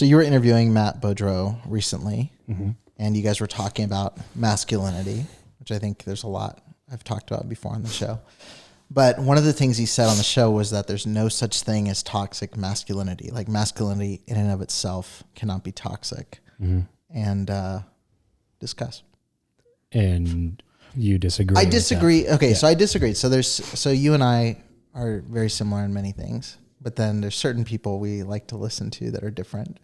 So you were interviewing Matt Beaudreau recently, and you guys were talking about masculinity, which I think there's a lot I've talked about before on the show. But one of the things he said on the show was that there's no such thing as toxic masculinity. Like masculinity in and of itself cannot be toxic. And discuss. And you disagree? I disagree. Okay, so I disagree. So you and I are very similar in many things, but then there's certain people we like to listen to that are different.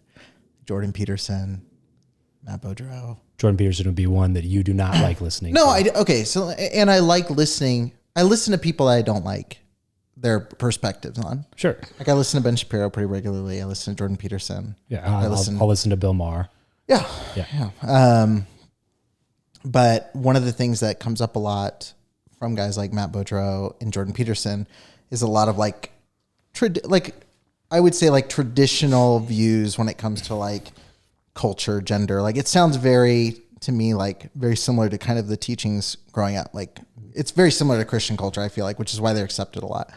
Jordan Peterson, Matt Beaudreau. Jordan Peterson would be one that you do not like listening to. Okay. So, and I like listening. I listen to people that I don't like their perspectives on. Sure. Like I listen to Ben Shapiro pretty regularly. I listen to Jordan Peterson. Yeah. I'll listen to Bill Maher. Yeah. But one of the things that comes up a lot from guys like Matt Beaudreau and Jordan Peterson is a lot of I would say like traditional views when it comes to like culture, gender. Like it sounds very similar to kind of the teachings growing up. Like it's very similar to Christian culture, I feel like, which is why they're accepted a lot.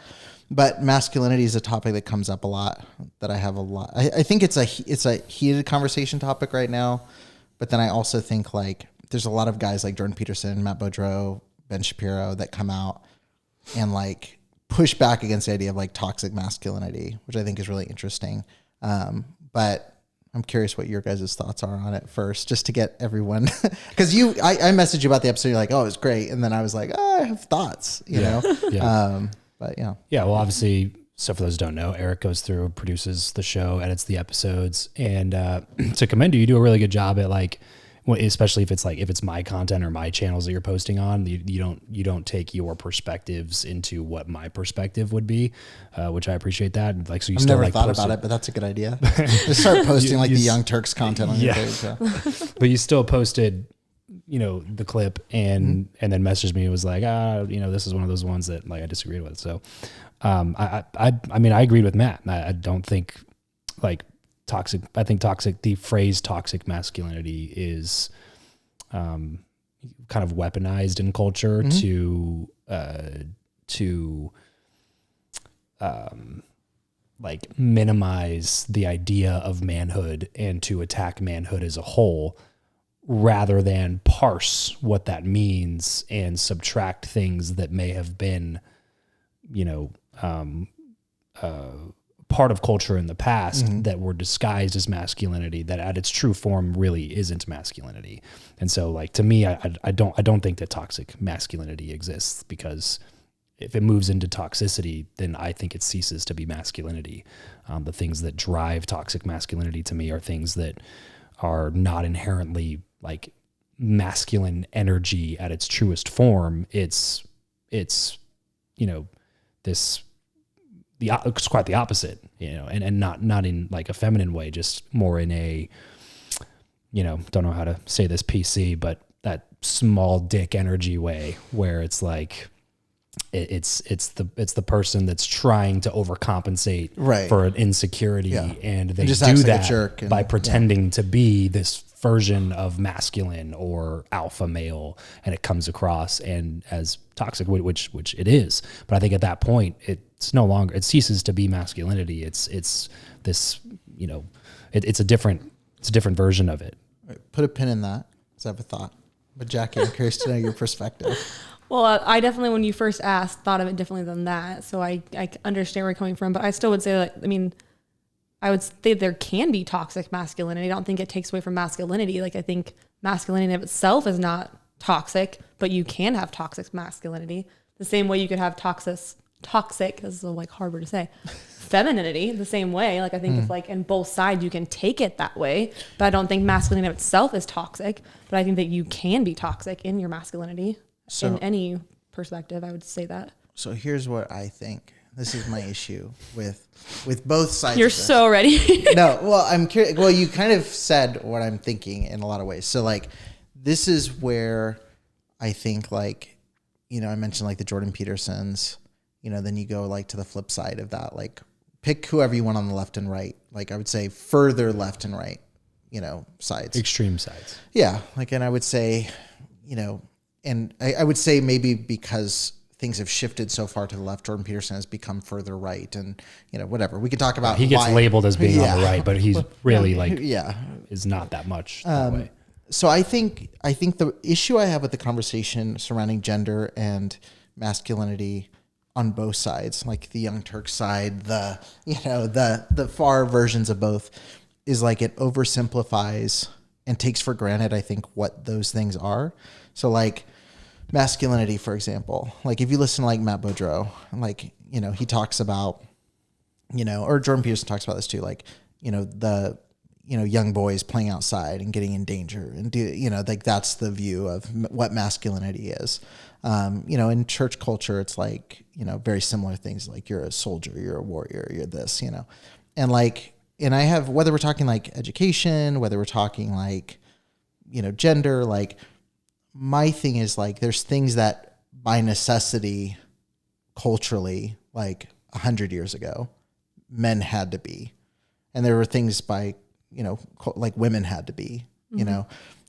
But masculinity is a topic that comes up a lot that I have a lot. I think it's a heated conversation topic right now. But then I also think like there's a lot of guys like Jordan Peterson, Matt Beaudreau, Ben Shapiro that come out and like push back against the idea of like toxic masculinity, which I think is really interesting. But I'm curious what your guys' thoughts are on it first, just to get everyone, because I messaged you about the episode. You're like, oh, it was great. And then I was like, I have thoughts, you know? Yeah. But yeah. Yeah. Well, obviously, so for those who don't know, Eric goes through, produces the show, edits the episodes, and to commend you, you do a really good job at like, especially if it's my content or my channels that you're posting on, you don't take your perspectives into what my perspective would be, which I appreciate that. Like, so you I've still never like thought about it, but that's a good idea. Just start posting the Young Turks content on your page. Yeah. But you still posted, the clip and then messaged me. It was like, this is one of those ones that like I disagreed with. So, I agreed with Matt. I don't think like toxic. I think the phrase toxic masculinity is kind of weaponized in culture to like minimize the idea of manhood and to attack manhood as a whole, rather than parse what that means and subtract things that may have been, part of culture in the past that were disguised as masculinity, that at its true form really isn't masculinity. And so like, to me, I don't think that toxic masculinity exists, because if it moves into toxicity, then I think it ceases to be masculinity. The things that drive toxic masculinity to me are things that are not inherently like masculine energy at its truest form. It's quite the opposite, and not in like a feminine way, just more in a, don't know how to say this PC, but that small dick energy way, where it's like, it's the person that's trying to overcompensate for an insecurity, and they just do that by pretending to be this version of masculine or alpha male, and it comes across and as toxic, which it is. But I think at that point, it's no longer, it ceases to be masculinity. It's this, it's a different version of it. Right, put a pin in that, because I have a thought. But Jackie, I'm curious to know your perspective. Well, I definitely, when you first asked, thought of it differently than that. So I understand where you're coming from, but I still would say that, I would say there can be toxic masculinity. I don't think it takes away from masculinity. Like, I think masculinity of itself is not toxic, but you can have toxic masculinity. The same way you could have toxic, this is like hard word to say, femininity, the same way. Like, I think it's like in both sides, you can take it that way, but I don't think masculinity of itself is toxic, but I think that you can be toxic in your masculinity. So, in any perspective, I would say that. So here's what I think. This is my issue with both sides. You're so ready. No, well, I'm curious. Well, you kind of said what I'm thinking in a lot of ways. So like, this is where I think like, I mentioned like the Jordan Petersons, then you go like to the flip side of that, like pick whoever you want on the left and right. Like I would say further left and right, sides. Extreme sides. Yeah. Like, and I would say, and I would say maybe because things have shifted so far to the left. Jordan Peterson has become further right, and whatever we could talk about. He gets labeled as being on the right, but he's really is not that much that way. So I think the issue I have with the conversation surrounding gender and masculinity on both sides, like the Young Turk side, the far versions of both, is like it oversimplifies and takes for granted, I think, what those things are. So like masculinity, for example, like if you listen to like Matt Boudreau, like, he talks about, or Jordan Peterson talks about this too, like, the, young boys playing outside and getting in danger and like that's the view of what masculinity is. In church culture, it's like, very similar things, like you're a soldier, you're a warrior, you're this, and like, and I have, whether we're talking like education, whether we're talking like, gender, like my thing is like, there's things that by necessity, culturally, like 100 years ago, men had to be, and there were things by, like women had to be,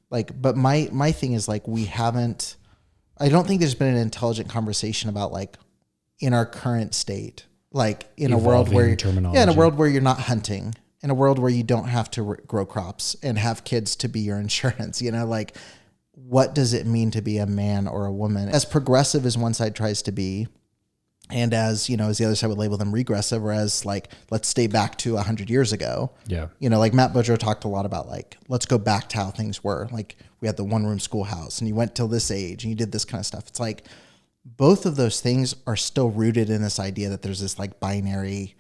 like, but my thing is like, I don't think there's been an intelligent conversation about like in our current state, like in a world where, in a world where you're not hunting, in a world where you don't have to grow crops and have kids to be your insurance, like what does it mean to be a man or a woman? As progressive as one side tries to be, and as, as the other side would label them regressive, or as like, let's stay back to 100 years ago. Yeah. Like Matt Boudreau talked a lot about like, let's go back to how things were. Like we had the one room schoolhouse and you went till this age and you did this kind of stuff. It's like, both of those things are still rooted in this idea that there's this like binary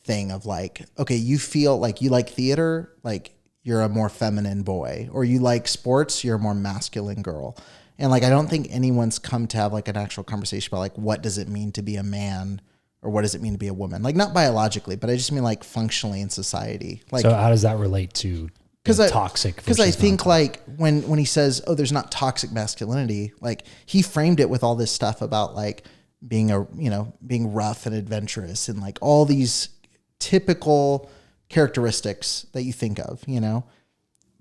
thing of like, okay, you feel like you like theater, like you're a more feminine boy, or you like sports, you're a more masculine girl. And like, I don't think anyone's come to have like an actual conversation about like, what does it mean to be a man, or what does it mean to be a woman? Like not biologically, but I just mean like functionally in society. Like, so how does that relate to toxic? Because I think like when he says, oh, there's not toxic masculinity, like he framed it with all this stuff about like being being rough and adventurous and like all these typical characteristics that you think of,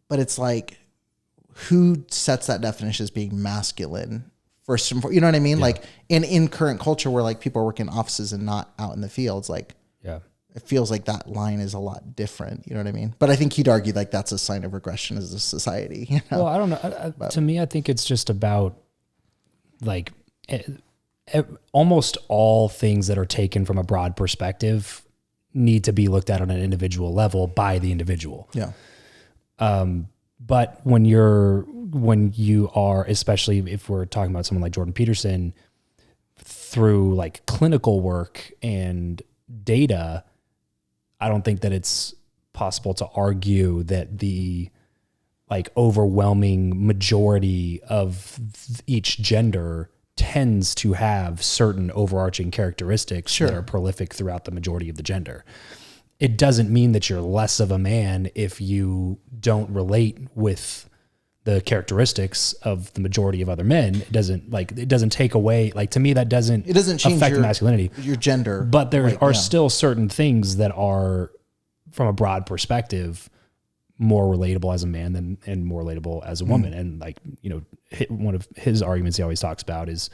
but it's like, who sets that definition as being masculine first and foremost? You know what I mean? Yeah. Like in current culture where like people are working in offices and not out in the fields, like, yeah, it feels like that line is a lot different. You know what I mean? But I think he'd argue like that's a sign of regression as a society. Well, I don't know. To me, I think it's just about like almost all things that are taken from a broad perspective need to be looked at on an individual level by the individual. Yeah. But when you are, especially if we're talking about someone like Jordan Peterson, through like clinical work and data, I don't think that it's possible to argue that the like overwhelming majority of each gender tends to have certain overarching characteristics that are prolific throughout the majority of the gender. It doesn't mean that you're less of a man if you don't relate with the characteristics of the majority of other men. It doesn't take away, like, to me, it doesn't change affect masculinity, your gender. But there are still certain things that are, from a broad perspective, more relatable as a man and more relatable as a woman. And like, one of his arguments he always talks about is,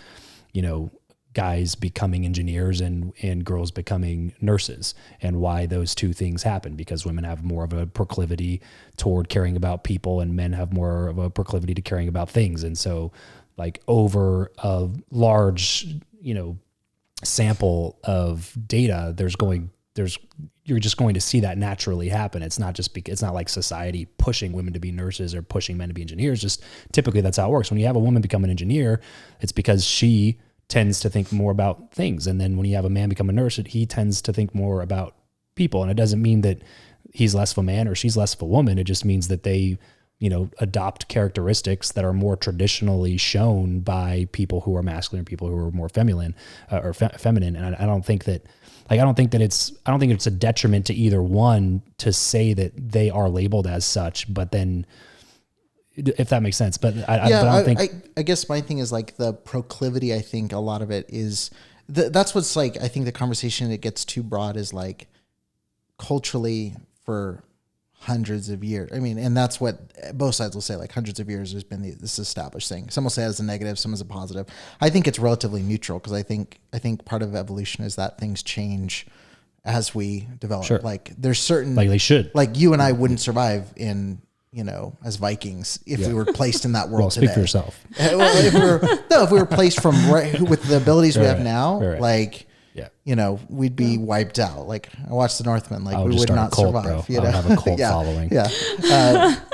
guys becoming engineers and girls becoming nurses, and why those two things happen, because women have more of a proclivity toward caring about people and men have more of a proclivity to caring about things. And so like over a large, sample of data, you're just going to see that naturally happen. It's not like society pushing women to be nurses or pushing men to be engineers. Just typically that's how it works. When you have a woman become an engineer, it's because she tends to think more about things. And then when you have a man become a nurse, he tends to think more about people. And it doesn't mean that he's less of a man or she's less of a woman. It just means that they, adopt characteristics that are more traditionally shown by people who are masculine or people who are more feminine feminine. And I don't think that it's a detriment to either one to say that they are labeled as such, but then, if that makes sense. But I guess my thing is like the proclivity. I think a lot of it is that's what's like, I think the conversation that gets too broad is like culturally for hundreds of years. I mean, and that's what both sides will say, like hundreds of years there's been this established thing. Some will say it as a negative, some as a positive. I think it's relatively neutral because I think part of evolution is that things change as we develop. Sure. Like there's certain, Like they should. like you and I wouldn't survive in, you know, as Vikings if we were placed in that world Well, today. speak for yourself. Well, if we were placed from with the abilities we have now, right. like, Yeah. you know, we'd be wiped out. Like I watched The Northman, like I would we just would start a not cult, survive. bro. You I know, would have a cult yeah, following. Yeah,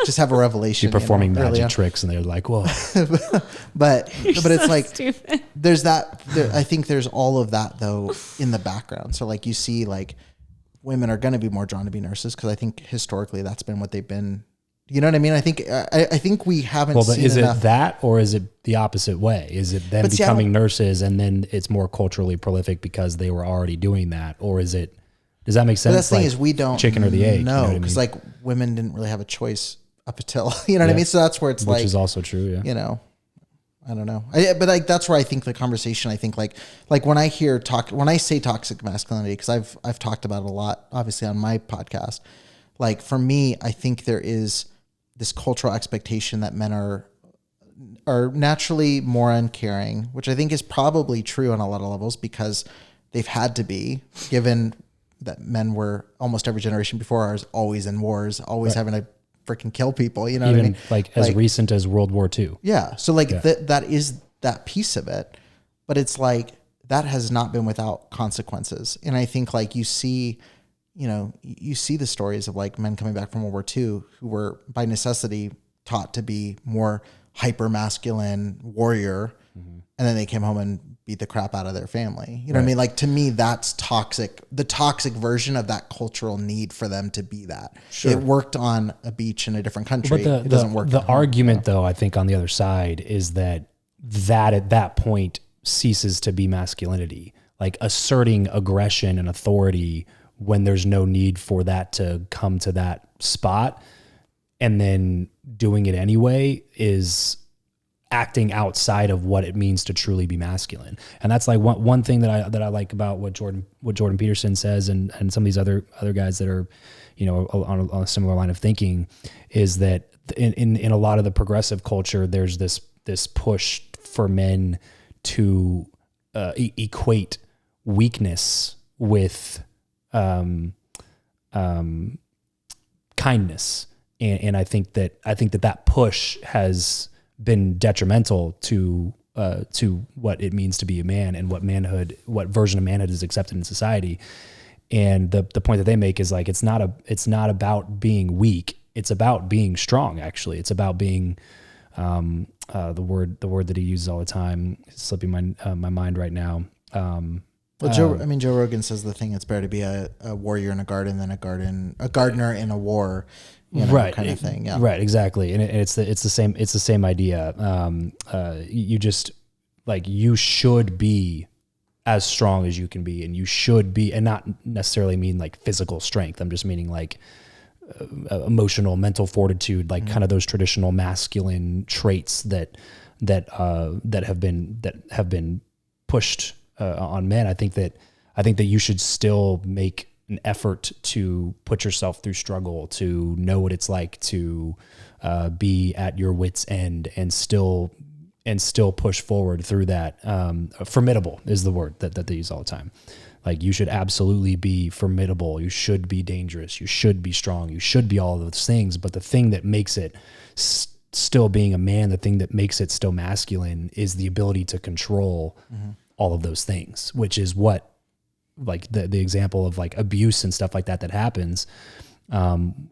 just have a revelation. You're performing early magic on. tricks, and they're like, "Whoa!" But it's so like stupid. there's that. I think there's all of that though in the background. So like you see, like women are going to be more drawn to be nurses because I think historically that's been what they've been. You know what I mean? I think we haven't. Well, but seen is enough. it that, or is it the opposite way? Is it them But see, I becoming don't- nurses and then it's more culturally prolific because they were already doing that, or is it? Does that make sense? But that's the thing Like, is we don't chicken or the egg. No, you know what I because mean? like women didn't really have a choice up until you know what I Yeah. mean. So that's where it's Which like is also true. Yeah. you know, I don't know. But like that's where I think the conversation. I think like when I say toxic masculinity, because I've talked about it a lot, obviously on my podcast. Like for me, I think there is this cultural expectation that men are naturally more uncaring, which I think is probably true on a lot of levels because they've had to be, given that men were almost every generation before ours always in wars, always having to freaking kill people. You know Even what I mean? like as recent as World War II. Yeah. So like that is that piece of it, but it's like that has not been without consequences. And I think like you see the stories of like men coming back from World War II who were by necessity taught to be more hyper masculine warrior. And then they came home and beat the crap out of their family. You know what I mean? Like to me, that's toxic. The toxic version of that cultural need for them to be that. Sure. It worked on a beach in a different country. But It doesn't work. The at home. argument, though, I think on the other side is that at that point ceases to be masculinity, like asserting aggression and authority when there's no need for that to come to that spot, and then doing it anyway is acting outside of what it means to truly be masculine. And that's like one thing that I like about what Jordan Peterson says and some of these other guys that are, you know, on a similar line of thinking, is that in a lot of the progressive culture, there's this push for men to equate weakness with kindness. And I think that push has been detrimental to what it means to be a man and what version of manhood is accepted in society. And the point that they make is like, it's not about being weak. It's about being strong. Actually, it's about being, the word that he uses all the time, it's slipping my mind right now. Well, Joe Rogan says the thing, it's better to be a warrior in a garden than a gardener in a war. You know, right, kind of thing. Yeah. Right. Exactly. And it's the same idea. You just like, you should be as strong as you can be, and you should be, and not necessarily mean like physical strength. I'm just meaning like emotional, mental fortitude, like kind of those traditional masculine traits that have been pushed on men. I think that you should still make an effort to put yourself through struggle, to know what it's like to be at your wit's end and still push forward through that. Formidable is the word that they use all the time. Like, you should absolutely be formidable. You should be dangerous. You should be strong. You should be all of those things. But the thing that makes it still being a man, the thing that makes it still masculine, is the ability to control all of those things, which is what, like the example of like abuse and stuff like that happens. Some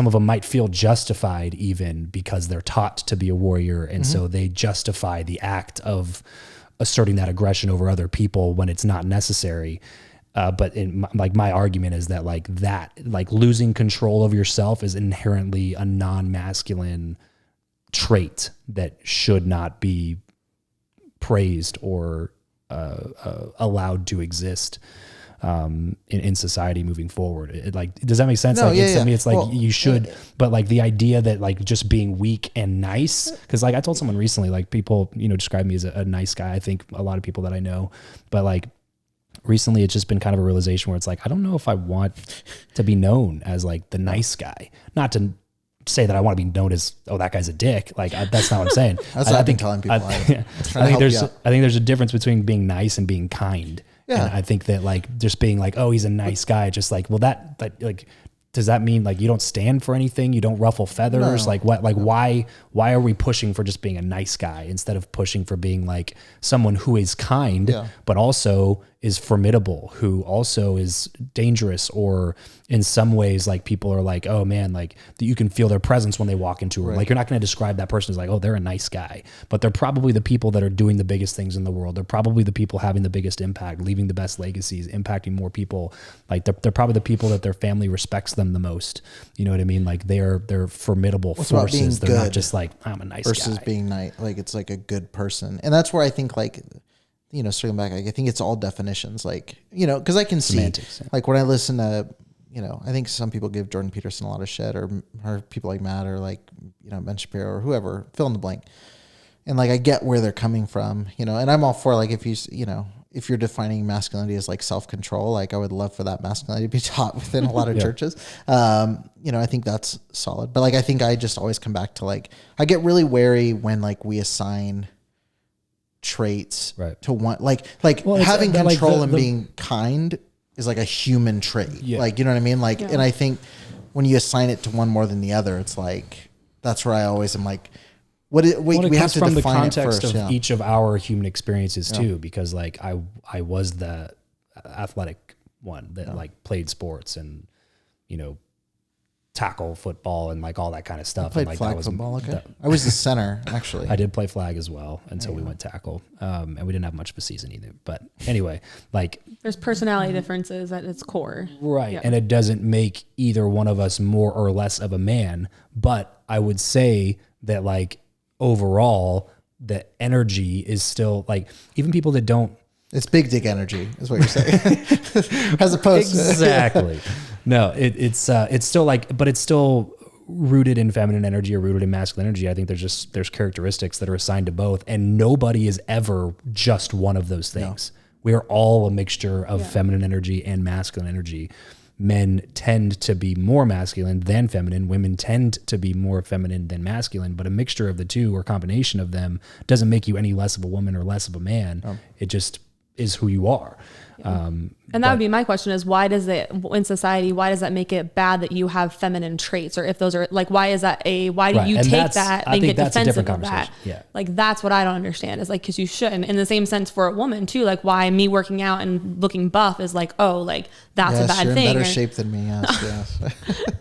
of them might feel justified even because they're taught to be a warrior. And so they justify the act of asserting that aggression over other people when it's not necessary. But my argument is that like losing control of yourself is inherently a non-masculine trait that should not be praised or allowed to exist in society moving forward. Does that make sense? No, To me, it's like, well, you should, but like the idea that like just being weak and nice, because like I told someone recently, like people, describe me as a nice guy. I think a lot of people that I know, but like recently it's just been kind of a realization where it's like, I don't know if I want to be known as like the nice guy. Not to say that I want to be known as, oh, that guy's a dick. Like that's not what I'm saying. That's what I've been telling people. I think there's a difference between being nice and being kind. Yeah. And I think that like just being like, oh, he's a nice guy. Just like, well, that like, does that mean like you don't stand for anything? You don't ruffle feathers? No. Like what? Like why are we pushing for just being a nice guy instead of pushing for being like someone who is kind, but also is formidable, who also is dangerous, or in some ways like people are like, oh man, like you can feel their presence when they walk into a room. Like you're not going to describe that person as like, oh, they're a nice guy, but they're probably the people that are doing the biggest things in the world. They're probably the people having the biggest impact, leaving the best legacies, impacting more people. Like they're probably the people that their family respects them the most. You know what I mean? Like they're formidable forces. They're not just like, I'm a nice guy. Versus being nice. Like it's like a good person. And that's where I think like, you know, circling back, like, I think it's all definitions, like, you know, because I can Semantics, see, like, when I listen to, you know, I think some people give Jordan Peterson a lot of shit, or people like Matt, or like, you know, Ben Shapiro, or whoever, fill in the blank. And like, I get where they're coming from, you know, and I'm all for like, if you're defining masculinity as like self-control, like I would love for that masculinity to be taught within a lot of churches. You know, I think that's solid. But like, I think I just always come back to like, I get really wary when like we assign traits to one, like having control and being kind is like a human trait. Like, you know what I mean? Like, and I think when you assign it to one more than the other, it's like, that's where I always am like, we have to define the context it first, of each of our human experiences too, because like I was the athletic one that like played sports and, you know, tackle football and like all that kind of stuff. I played like flag football. Okay. I was the center actually. I did play flag as well until we went tackle. And we didn't have much of a season either, but anyway, like there's personality differences at its core. Right. Yeah. And it doesn't make either one of us more or less of a man, but I would say that like overall the energy is still like, even people that don't, it's big dick energy is what you're saying. As opposed exactly. No, it's still like, but it's still rooted in feminine energy or rooted in masculine energy. I think there's characteristics that are assigned to both, and nobody is ever just one of those things. No. We are all a mixture of feminine energy and masculine energy. Men tend to be more masculine than feminine. Women tend to be more feminine than masculine, but a mixture of the two or combination of them doesn't make you any less of a woman or less of a man. Oh. It just is who you are. And that would be my question is, why does it in society, why does that make it bad that you have feminine traits? Or if those are like, why is that why do you take that and get defensive of that? Yeah. Like, that's what I don't understand is like, cause you shouldn't. In the same sense for a woman too, like why me working out and looking buff is like, oh, like that's a bad you're thing. In better shape than me. Yes.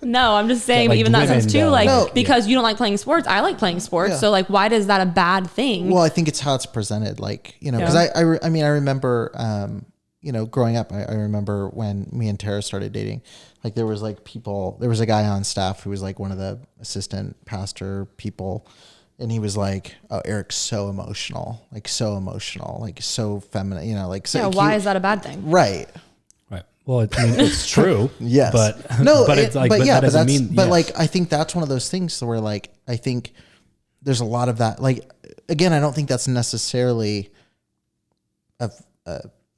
No, I'm just saying, like even that sense too, like because you don't like playing sports. I like playing sports. Yeah. So like, why is that a bad thing? Well, I think it's how it's presented. Like, you know, cause I remember, you know, growing up, I remember when me and Tara started dating, like there was a guy on staff who was like one of the assistant pastor people. And he was like, oh, Eric's so emotional, like so feminine, you know, like, so why is that a bad thing? Right. Right. Well, I mean, it's true. Yes. But no, but it's like, like, I think that's one of those things where like, I think there's a lot of that. Like, again, I don't think that's necessarily a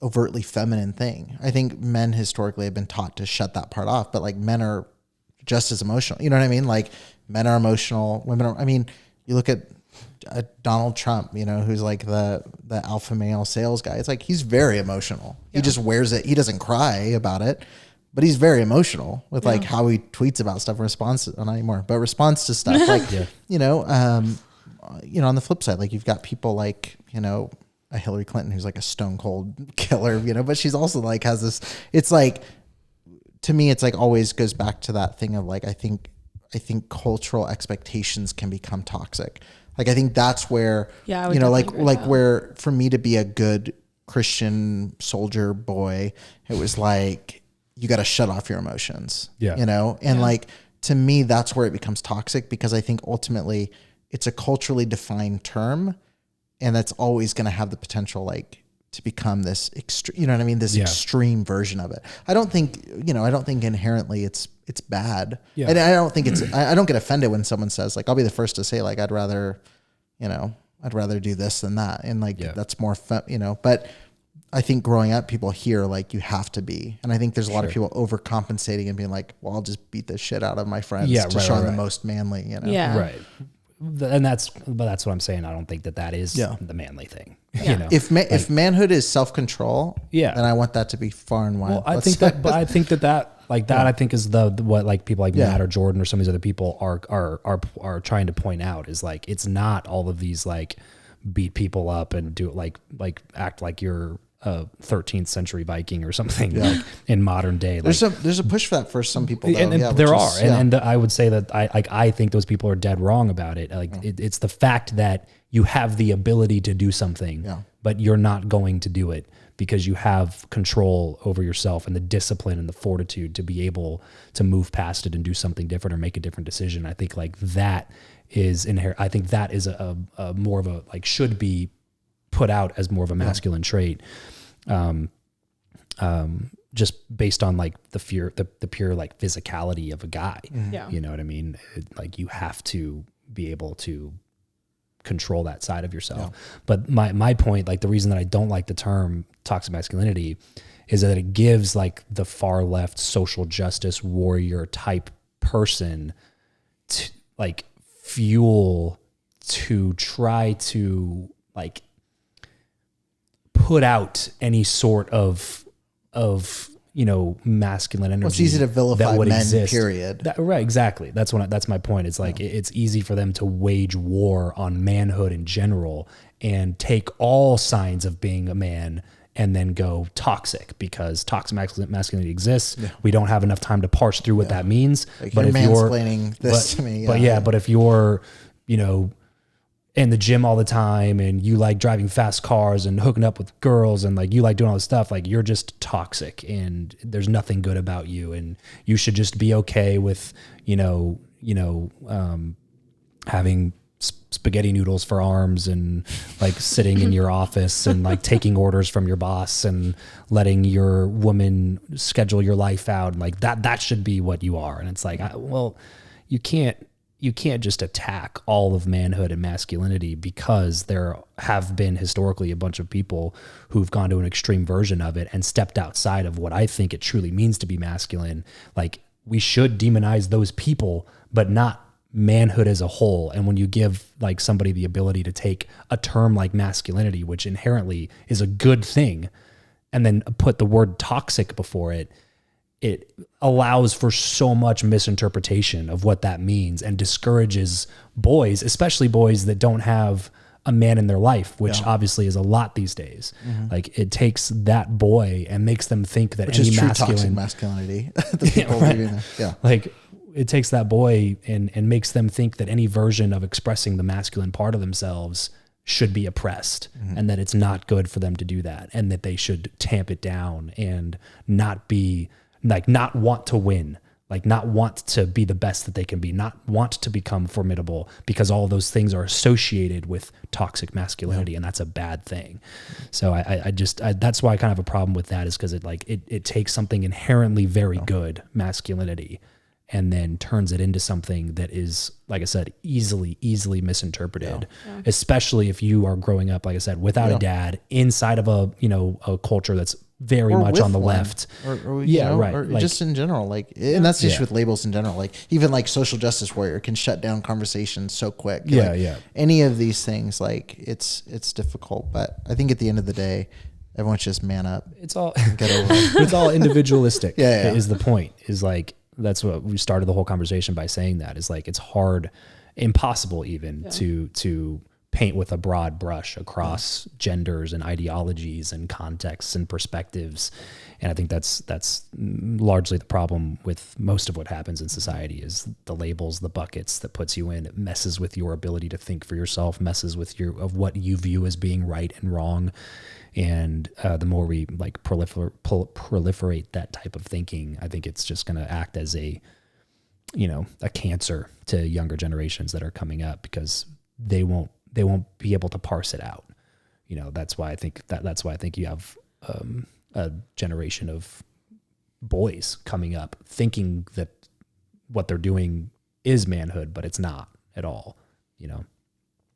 overtly feminine thing. I think men historically have been taught to shut that part off, but like men are just as emotional. You know what I mean? Like men are emotional, women are, I mean, you look at Donald Trump, you know, who's like the alpha male sales guy. It's like, he's very emotional. Yeah. He just wears it. He doesn't cry about it, but he's very emotional with like how he tweets about stuff, response to stuff like, you know, on the flip side, like you've got people like, you know, a Hillary Clinton who's like a stone cold killer, you know, but she's also like has this, it's like, to me, it's like always goes back to that thing of like, I think cultural expectations can become toxic. Like, I think that's where, you know, like where for me to be a good Christian soldier boy, it was like, you got to shut off your emotions, you know? And like, to me, that's where it becomes toxic, because I think ultimately it's a culturally defined term. And that's always going to have the potential, like, to become this extreme, you know what I mean? This extreme version of it. I don't think inherently it's bad. Yeah. And I don't think I don't get offended when someone says, like, I'll be the first to say, like, I'd rather do this than that. And like, that's more, you know, but I think growing up, people hear like you have to be, and I think there's a lot of people overcompensating and being like, "Well, I'll just beat the shit out of my friends to show I'm the most manly." You know, Yeah. Right. And that's what I'm saying. I don't think that is the manly thing. Yeah. You know, if manhood is self-control, Yeah. then I want that to be far and wide. well, I think that, but I think that I think is the what like people like Matt or Jordan or some of these other people are trying to point out is like, it's not all of these like beat people up and do it like act like you're a 13th century Viking or something like in modern day. Like, there's a push for that for some people, though. and there are, and I would say that I think those people are dead wrong about it. Like it's the fact that you have the ability to do something, but you're not going to do it because you have control over yourself and the discipline and the fortitude to be able to move past it and do something different or make a different decision. I think like that is inherent. I think that is a more of a like should be put out as more of a masculine trait, just based on like the pure like physicality of a guy. Yeah. You know what I mean? Like you have to be able to control that side of yourself. But my point, like the reason that I don't like the term toxic masculinity is that it gives like the far left social justice warrior type person to like fuel to try to like put out any sort of masculine energy. Well, it's easy to vilify men, exist. period. Right, exactly. That's my point. It's like it's easy for them to wage war on manhood in general and take all signs of being a man and then go toxic because toxic masculinity exists. Yeah. We don't have enough time to parse through what that means. Like but you're if mansplaining this to me. But if you're, in the gym all the time and you like driving fast cars and hooking up with girls and like you like doing all this stuff, like you're just toxic and there's nothing good about you and you should just be okay with having spaghetti noodles for arms and like sitting in your office and like taking orders from your boss and letting your woman schedule your life out, and like that should be what you are. And it's like, you can't just attack all of manhood and masculinity because there have been historically a bunch of people who've gone to an extreme version of it and stepped outside of what I think it truly means to be masculine. Like we should demonize those people, but not manhood as a whole. And when you give like somebody the ability to take a term like masculinity, which inherently is a good thing, and then put the word toxic before it, it allows for so much misinterpretation of what that means and discourages boys, especially boys that don't have a man in their life, which obviously is a lot these days. Mm-hmm. Like it takes that boy and makes them think that which any is true masculine toxic masculinity. The people doing that. Yeah. Like it takes that boy and makes them think that any version of expressing the masculine part of themselves should be oppressed, and that it's not good for them to do that, and that they should tamp it down and not be like, not want to win, like not want to be the best that they can be, not want to become formidable, because all those things are associated with toxic masculinity, and that's a bad thing. So I that's why I kind of have a problem with that, is because it takes something inherently very good, masculinity, and then turns it into something that is, like I said, easily misinterpreted, especially if you are growing up, like I said, without a dad, inside of a culture that's very much on the left. Or like, just in general, like, and that's the issue with labels in general. Like even like social justice warrior can shut down conversations so quick. Any of these things, like it's difficult, but I think at the end of the day, everyone should just man up. It's all, get over it. It's all individualistic. Is the point, is like, that's what we started the whole conversation by saying, that is like, it's hard, impossible even to paint with a broad brush across genders and ideologies and contexts and perspectives. And I think that's largely the problem with most of what happens in society, is the labels, the buckets that puts you in. It messes with your ability to think for yourself, messes with of what you view as being right and wrong. And the more we like proliferate that type of thinking, I think it's just going to act as a cancer to younger generations that are coming up, because they won't be able to parse it out. That's why I think you have a generation of boys coming up thinking that what they're doing is manhood, but it's not at all.